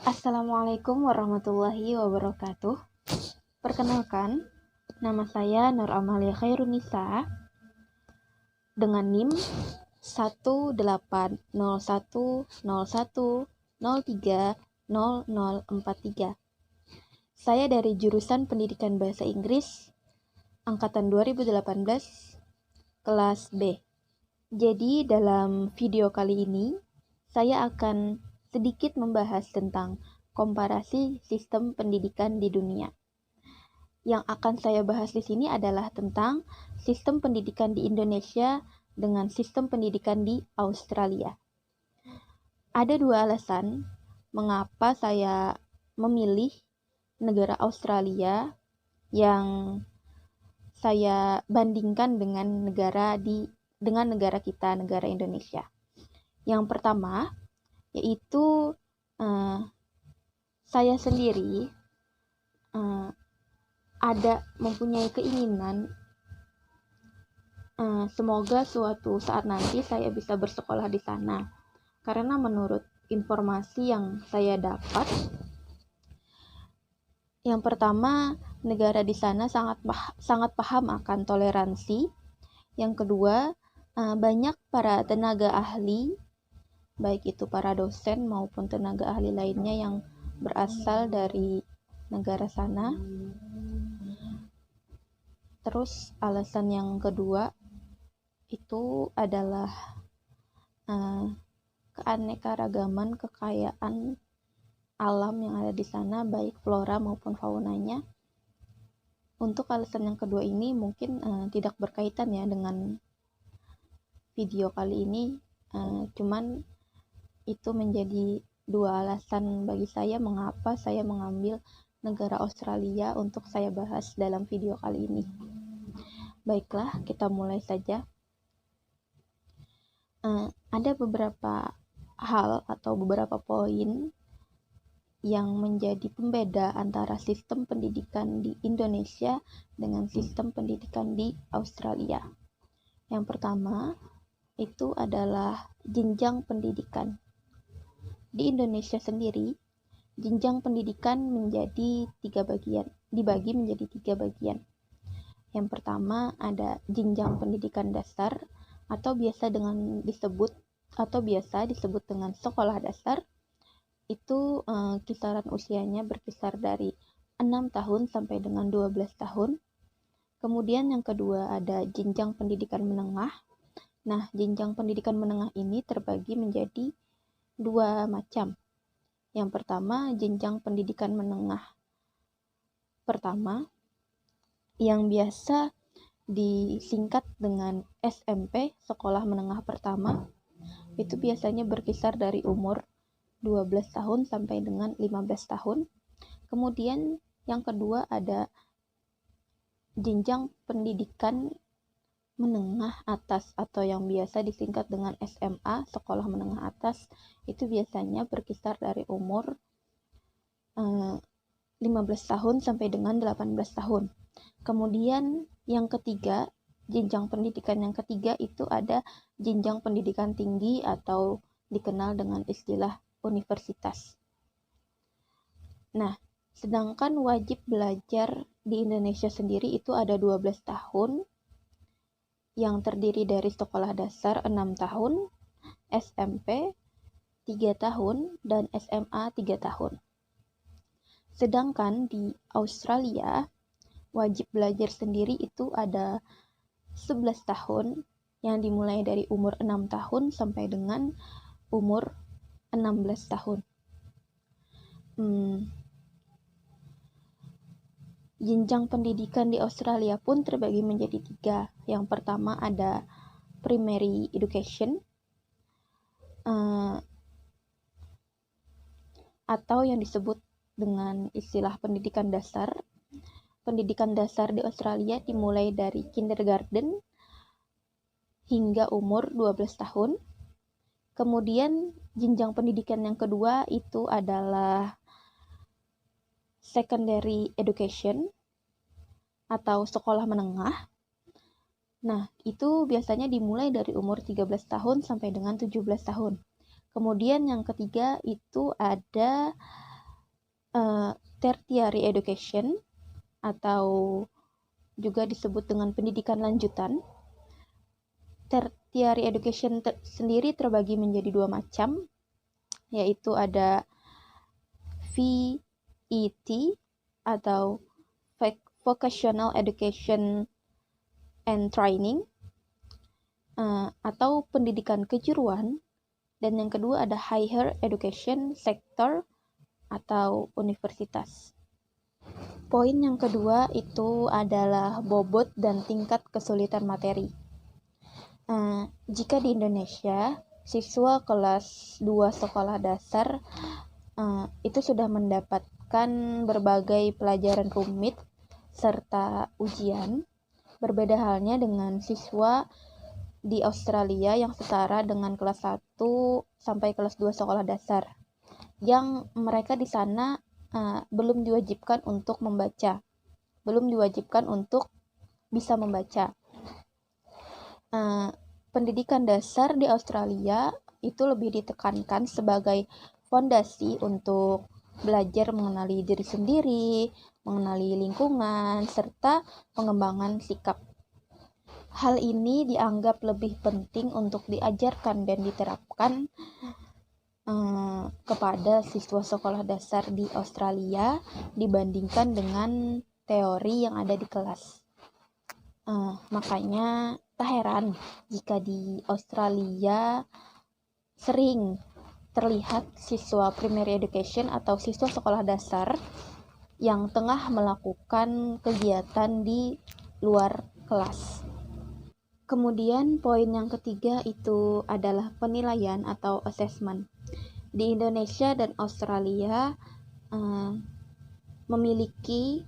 Assalamualaikum warahmatullahi wabarakatuh. Perkenalkan, nama saya Nur Amalia Khairunisa dengan NIM 1801010300043. Saya dari jurusan Pendidikan Bahasa Inggris angkatan 2018 kelas B. Jadi dalam video kali ini saya akan sedikit membahas tentang komparasi sistem pendidikan di dunia. Yang akan saya bahas di sini adalah tentang sistem pendidikan di Indonesia dengan sistem pendidikan di Australia. Ada dua alasan mengapa saya memilih negara Australia yang saya bandingkan dengan negara kita, negara Indonesia. Yang pertama, yaitu saya sendiri mempunyai keinginan semoga suatu saat nanti saya bisa bersekolah di sana. Karena menurut informasi yang saya dapat, yang pertama, negara di sana sangat paham akan toleransi. Yang kedua, banyak para tenaga ahli, baik itu para dosen maupun tenaga ahli lainnya yang berasal dari negara sana. Terus alasan yang kedua itu adalah keanekaragaman, kekayaan alam yang ada di sana, baik flora maupun faunanya. Untuk alasan yang kedua ini mungkin tidak berkaitan ya dengan video kali ini, cuman itu menjadi dua alasan bagi saya mengapa saya mengambil negara Australia untuk saya bahas dalam video kali ini. Baiklah, kita mulai saja. Ada beberapa hal atau beberapa poin yang menjadi pembeda antara sistem pendidikan di Indonesia dengan sistem pendidikan di Australia. Yang pertama, itu adalah jenjang pendidikan. Di Indonesia sendiri, jenjang pendidikan dibagi menjadi tiga bagian. Yang pertama ada jenjang pendidikan dasar atau biasa disebut dengan sekolah dasar. Itu kisaran usianya berkisar dari 6 tahun sampai dengan 12 tahun. Kemudian yang kedua ada jenjang pendidikan menengah. Nah, jenjang pendidikan menengah ini terbagi menjadi dua macam. Yang pertama, jenjang pendidikan menengah pertama yang biasa disingkat dengan SMP, sekolah menengah pertama. Itu biasanya berkisar dari umur 12 tahun sampai dengan 15 tahun. Kemudian yang kedua ada jenjang pendidikan menengah atas atau yang biasa disingkat dengan SMA, sekolah menengah atas. Itu biasanya berkisar dari umur 15 tahun sampai dengan 18 tahun. Kemudian yang ketiga, jenjang pendidikan yang ketiga itu ada jenjang pendidikan tinggi atau dikenal dengan istilah universitas. Nah, sedangkan wajib belajar di Indonesia sendiri itu ada 12 tahun yang terdiri dari sekolah dasar 6 tahun, SMP 3 tahun, dan SMA 3 tahun. Sedangkan di Australia, wajib belajar sendiri itu ada 11 tahun yang dimulai dari umur 6 tahun sampai dengan umur 16 tahun. Jenjang pendidikan di Australia pun terbagi menjadi tiga. Yang pertama ada primary education atau yang disebut dengan istilah pendidikan dasar. Pendidikan dasar di Australia dimulai dari kindergarten hingga umur 12 tahun. Kemudian jenjang pendidikan yang kedua itu adalah secondary education atau sekolah menengah. Nah, itu biasanya dimulai dari umur 13 tahun sampai dengan 17 tahun. Kemudian yang ketiga itu ada tertiary education atau juga disebut dengan pendidikan lanjutan. Tertiary education sendiri terbagi menjadi dua macam, yaitu ada VET atau Vocational Education and Training, atau pendidikan kejuruan, dan yang kedua ada Higher Education Sector atau universitas. Poin yang kedua itu adalah bobot dan tingkat kesulitan materi. Jika di Indonesia, siswa kelas 2 sekolah dasar itu sudah mendapatkan berbagai pelajaran rumit serta ujian. Berbeda halnya dengan siswa di Australia yang setara dengan kelas 1 sampai kelas 2 sekolah dasar, yang mereka di sana belum diwajibkan untuk membaca, belum diwajibkan untuk bisa membaca. Pendidikan dasar di Australia itu lebih ditekankan sebagai fondasi untuk belajar mengenali diri sendiri, mengenali lingkungan, serta pengembangan sikap. Hal ini dianggap lebih penting untuk diajarkan dan diterapkan kepada siswa sekolah dasar di Australia dibandingkan dengan teori yang ada di kelas. Makanya tak heran jika di Australia sering terlihat siswa primary education atau siswa sekolah dasar yang tengah melakukan kegiatan di luar kelas. Kemudian poin yang ketiga itu adalah penilaian atau assessment. Di Indonesia dan Australia memiliki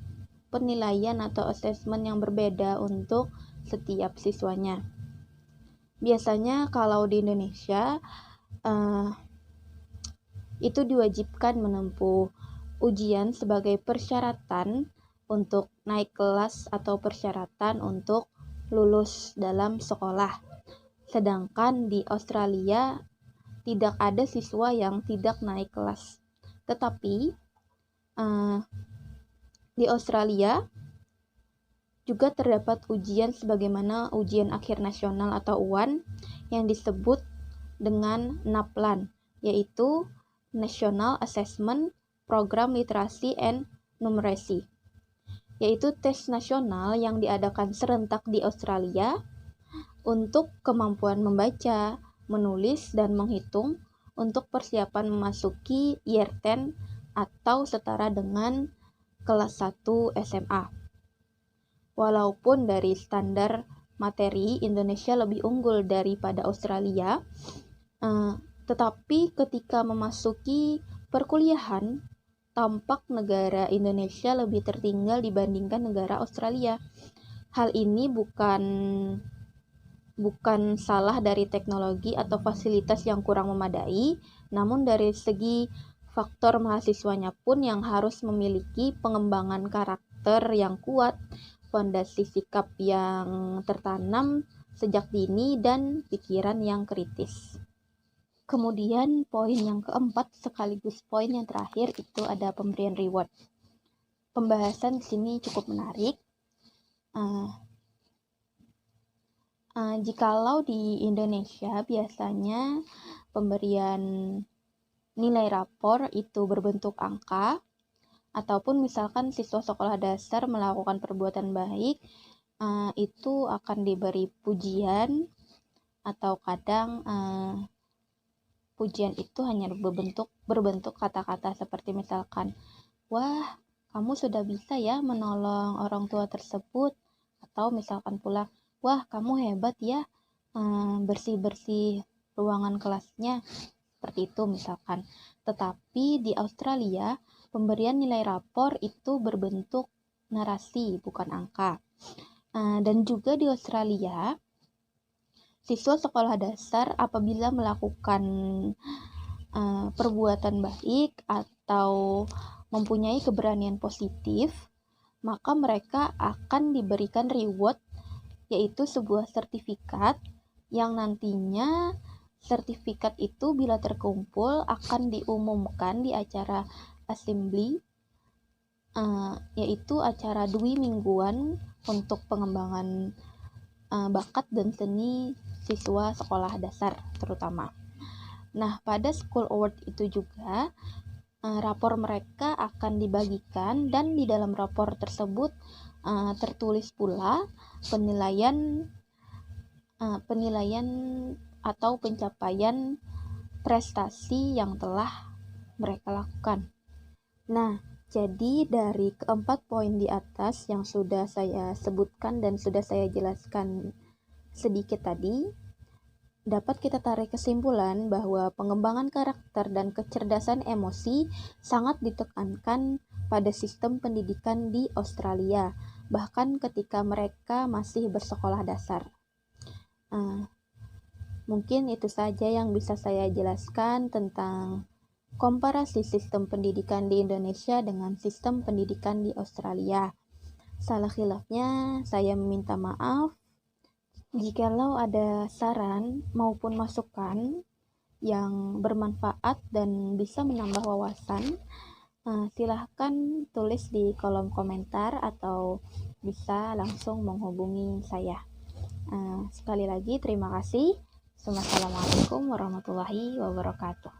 penilaian atau assessment yang berbeda untuk setiap siswanya. Biasanya kalau di Indonesia itu diwajibkan menempuh ujian sebagai persyaratan untuk naik kelas atau persyaratan untuk lulus dalam sekolah. Sedangkan di Australia tidak ada siswa yang tidak naik kelas. Tetapi di Australia juga terdapat ujian sebagaimana ujian akhir nasional atau UAN yang disebut dengan NAPLAN, yaitu National Assessment Program Literacy and Numeracy, yaitu tes nasional yang diadakan serentak di Australia untuk kemampuan membaca, menulis, dan menghitung untuk persiapan memasuki Year 10 atau setara dengan kelas 1 SMA. Walaupun dari standar materi Indonesia lebih unggul daripada Australia, tetapi ketika memasuki perkuliahan, tampak negara Indonesia lebih tertinggal dibandingkan negara Australia. Hal ini bukan salah dari teknologi atau fasilitas yang kurang memadai, namun dari segi faktor mahasiswanya pun yang harus memiliki pengembangan karakter yang kuat, fondasi sikap yang tertanam sejak dini, dan pikiran yang kritis. Kemudian poin yang keempat sekaligus poin yang terakhir itu ada pemberian reward. Pembahasan di sini cukup menarik. Jikalau di Indonesia biasanya pemberian nilai rapor itu berbentuk angka, ataupun misalkan siswa sekolah dasar melakukan perbuatan baik, itu akan diberi pujian, atau kadang pujian itu hanya berbentuk kata-kata seperti misalkan, wah, kamu sudah bisa ya menolong orang tua tersebut, atau misalkan pula, wah, kamu hebat ya bersih-bersih ruangan kelasnya, seperti itu misalkan. Tetapi di Australia, pemberian nilai rapor itu berbentuk narasi, bukan angka. Dan juga di Australia, siswa sekolah dasar apabila melakukan perbuatan baik atau mempunyai keberanian positif, maka mereka akan diberikan reward, yaitu sebuah sertifikat yang nantinya sertifikat itu bila terkumpul akan diumumkan di acara assembly yaitu acara dwi mingguan untuk pengembangan bakat dan seni siswa sekolah dasar terutama. Nah, pada School Award itu juga rapor mereka akan dibagikan, dan di dalam rapor tersebut tertulis pula penilaian atau pencapaian prestasi yang telah mereka lakukan. Nah, jadi dari keempat poin di atas yang sudah saya sebutkan dan sudah saya jelaskan sedikit tadi, dapat kita tarik kesimpulan bahwa pengembangan karakter dan kecerdasan emosi sangat ditekankan pada sistem pendidikan di Australia, bahkan ketika mereka masih bersekolah dasar. Mungkin itu saja yang bisa saya jelaskan tentang komparasi sistem pendidikan di Indonesia dengan sistem pendidikan di Australia. Salah khilafnya, saya meminta maaf. Jikalau ada saran maupun masukan yang bermanfaat dan bisa menambah wawasan, silahkan tulis di kolom komentar atau bisa langsung menghubungi saya. Sekali lagi terima kasih. Wassalamualaikum warahmatullahi wabarakatuh.